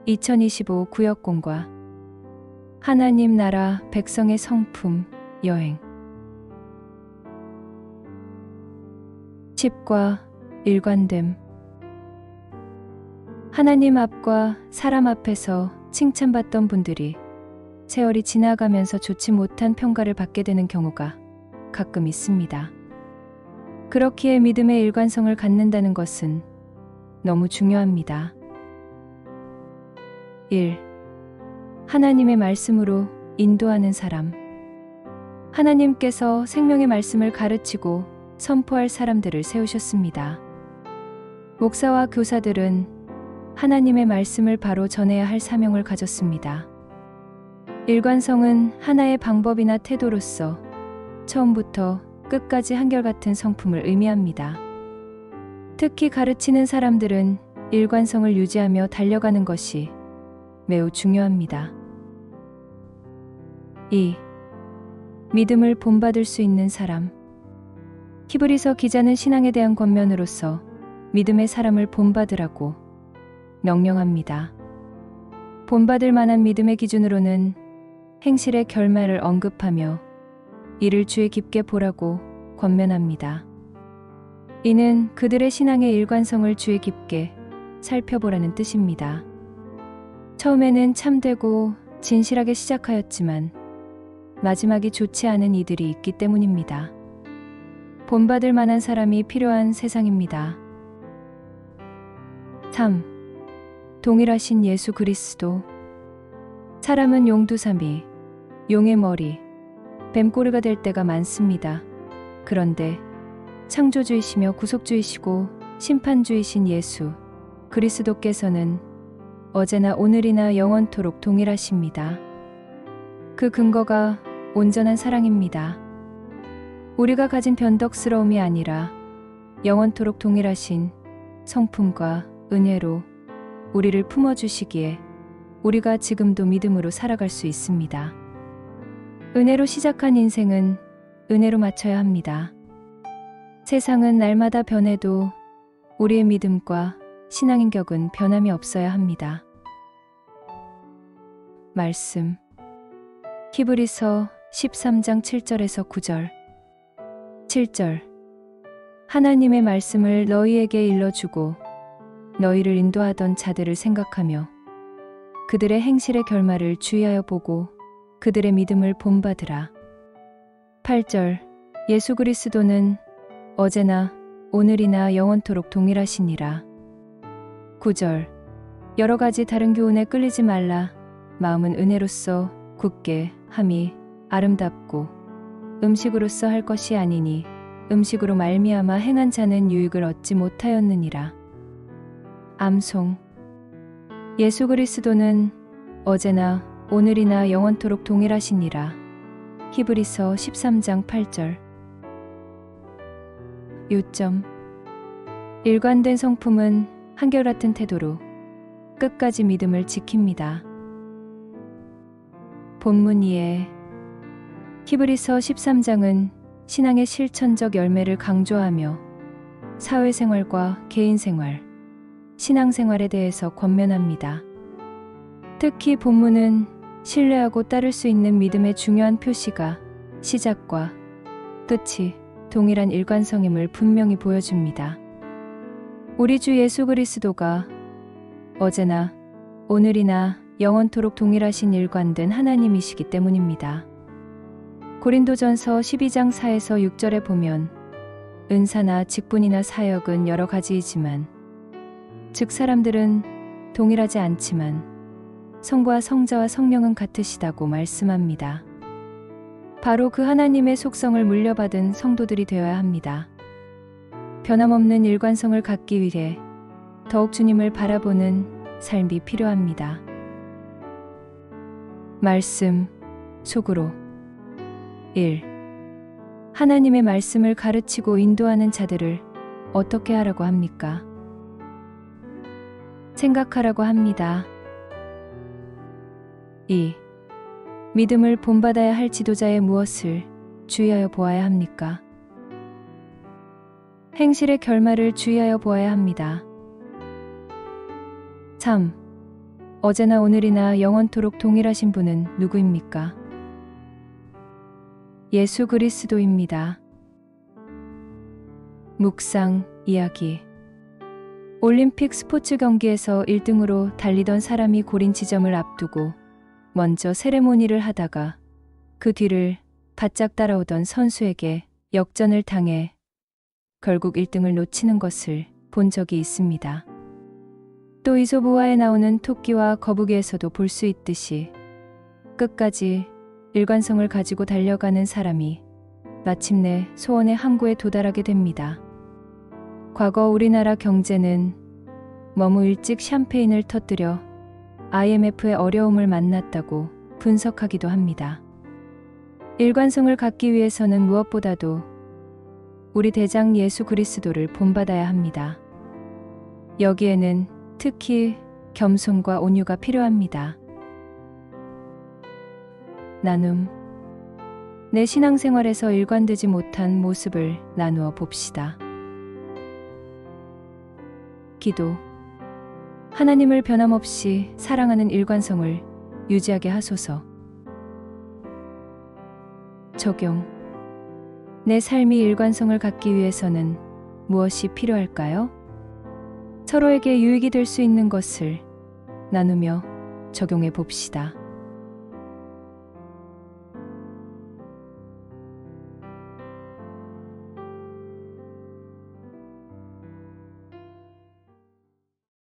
2025 구역공과 하나님 나라 백성의 성품 여행 10과 일관됨. 하나님 앞과 사람 앞에서 칭찬받던 분들이 세월이 지나가면서 좋지 못한 평가를 받게 되는 경우가 가끔 있습니다. 그렇기에 믿음의 일관성을 갖는다는 것은 너무 중요합니다. 1. 하나님의 말씀으로 인도하는 사람. 하나님께서 생명의 말씀을 가르치고 선포할 사람들을 세우셨습니다. 목사와 교사들은 하나님의 말씀을 바로 전해야 할 사명을 가졌습니다. 일관성은 하나의 방법이나 태도로서 처음부터 끝까지 한결같은 성품을 의미합니다. 특히 가르치는 사람들은 일관성을 유지하며 달려가는 것이 매우 중요합니다. 2. 믿음을 본받을 수 있는 사람. 히브리서 기자는 신앙에 대한 권면으로서 믿음의 사람을 본받으라고 명령합니다. 본받을 만한 믿음의 기준으로는 행실의 결말을 언급하며 이를 주의 깊게 보라고 권면합니다. 이는 그들의 신앙의 일관성을 주의 깊게 살펴보라는 뜻입니다. 처음에는 참되고 진실하게 시작하였지만 마지막이 좋지 않은 이들이 있기 때문입니다. 본받을 만한 사람이 필요한 세상입니다. 3. 동일하신 예수 그리스도. 사람은 용두사미, 용의 머리, 뱀꼬리가 될 때가 많습니다. 그런데 창조주이시며 구속주이시고 심판주이신 예수 그리스도께서는 어제나 오늘이나 영원토록 동일하십니다. 그 근거가 온전한 사랑입니다. 우리가 가진 변덕스러움이 아니라 영원토록 동일하신 성품과 은혜로 우리를 품어주시기에 우리가 지금도 믿음으로 살아갈 수 있습니다. 은혜로 시작한 인생은 은혜로 마쳐야 합니다. 세상은 날마다 변해도 우리의 믿음과 신앙인격은 변함이 없어야 합니다. 말씀. 히브리서 13장 7절에서 9절. 7절. 하나님의 말씀을 너희에게 일러주고 너희를 인도하던 자들을 생각하며 그들의 행실의 결말을 주의하여 보고 그들의 믿음을 본받으라. 8절. 예수 그리스도는 어제나 오늘이나 영원토록 동일하시니라. 9절. 여러 가지 다른 교훈에 끌리지 말라. 마음은 은혜로서 굳게 함이 아름답고 음식으로서 할 것이 아니니 음식으로 말미암아 행한 자는 유익을 얻지 못하였느니라. 암송. 예수 그리스도는 어제나 오늘이나 영원토록 동일하시니라. 히브리서 13장 8절. 요점. 일관된 성품은 한결같은 태도로 끝까지 믿음을 지킵니다. 본문 이해. 히브리서 13장은 신앙의 실천적 열매를 강조하며 사회생활과 개인생활, 신앙생활에 대해서 권면합니다. 특히 본문은 신뢰하고 따를 수 있는 믿음의 중요한 표시가 시작과 끝이 동일한 일관성임을 분명히 보여줍니다. 우리 주 예수 그리스도가 어제나 오늘이나 영원토록 동일하신 일관된 하나님이시기 때문입니다. 고린도전서 12장 4에서 6절에 보면 은사나 직분이나 사역은 여러 가지이지만 즉 사람들은 동일하지 않지만 성부와 성자와 성령은 같으시다고 말씀합니다. 바로 그 하나님의 속성을 물려받은 성도들이 되어야 합니다. 변함없는 일관성을 갖기 위해 더욱 주님을 바라보는 삶이 필요합니다. 말씀, 속으로. 1. 하나님의 말씀을 가르치고 인도하는 자들을 어떻게 하라고 합니까? 생각하라고 합니다. 2. 믿음을 본받아야 할 지도자의 무엇을 주의하여 보아야 합니까? 행실의 결말을 주의하여 보아야 합니다. 3. 어제나 오늘이나 영원토록 동일하신 분은 누구입니까? 예수 그리스도입니다. 묵상 이야기. 올림픽 스포츠 경기에서 1등으로 달리던 사람이 고린 지점을 앞두고 먼저 세레모니를 하다가 그 뒤를 바짝 따라오던 선수에게 역전을 당해 결국 1등을 놓치는 것을 본 적이 있습니다. 또 이솝우화에 나오는 토끼와 거북이에서도 볼 수 있듯이 끝까지 일관성을 가지고 달려가는 사람이 마침내 소원의 항구에 도달하게 됩니다. 과거 우리나라 경제는 너무 일찍 샴페인을 터뜨려 IMF의 어려움을 만났다고 분석하기도 합니다. 일관성을 갖기 위해서는 무엇보다도 우리 대장 예수 그리스도를 본받아야 합니다. 여기에는 특히 겸손과 온유가 필요합니다. 나눔. 내 신앙생활에서 일관되지 못한 모습을 나누어 봅시다. 기도. 하나님을 변함없이 사랑하는 일관성을 유지하게 하소서. 적용. 내 삶이 일관성을 갖기 위해서는 무엇이 필요할까요? 서로에게 유익이 될 수 있는 것을 나누며 적용해 봅시다.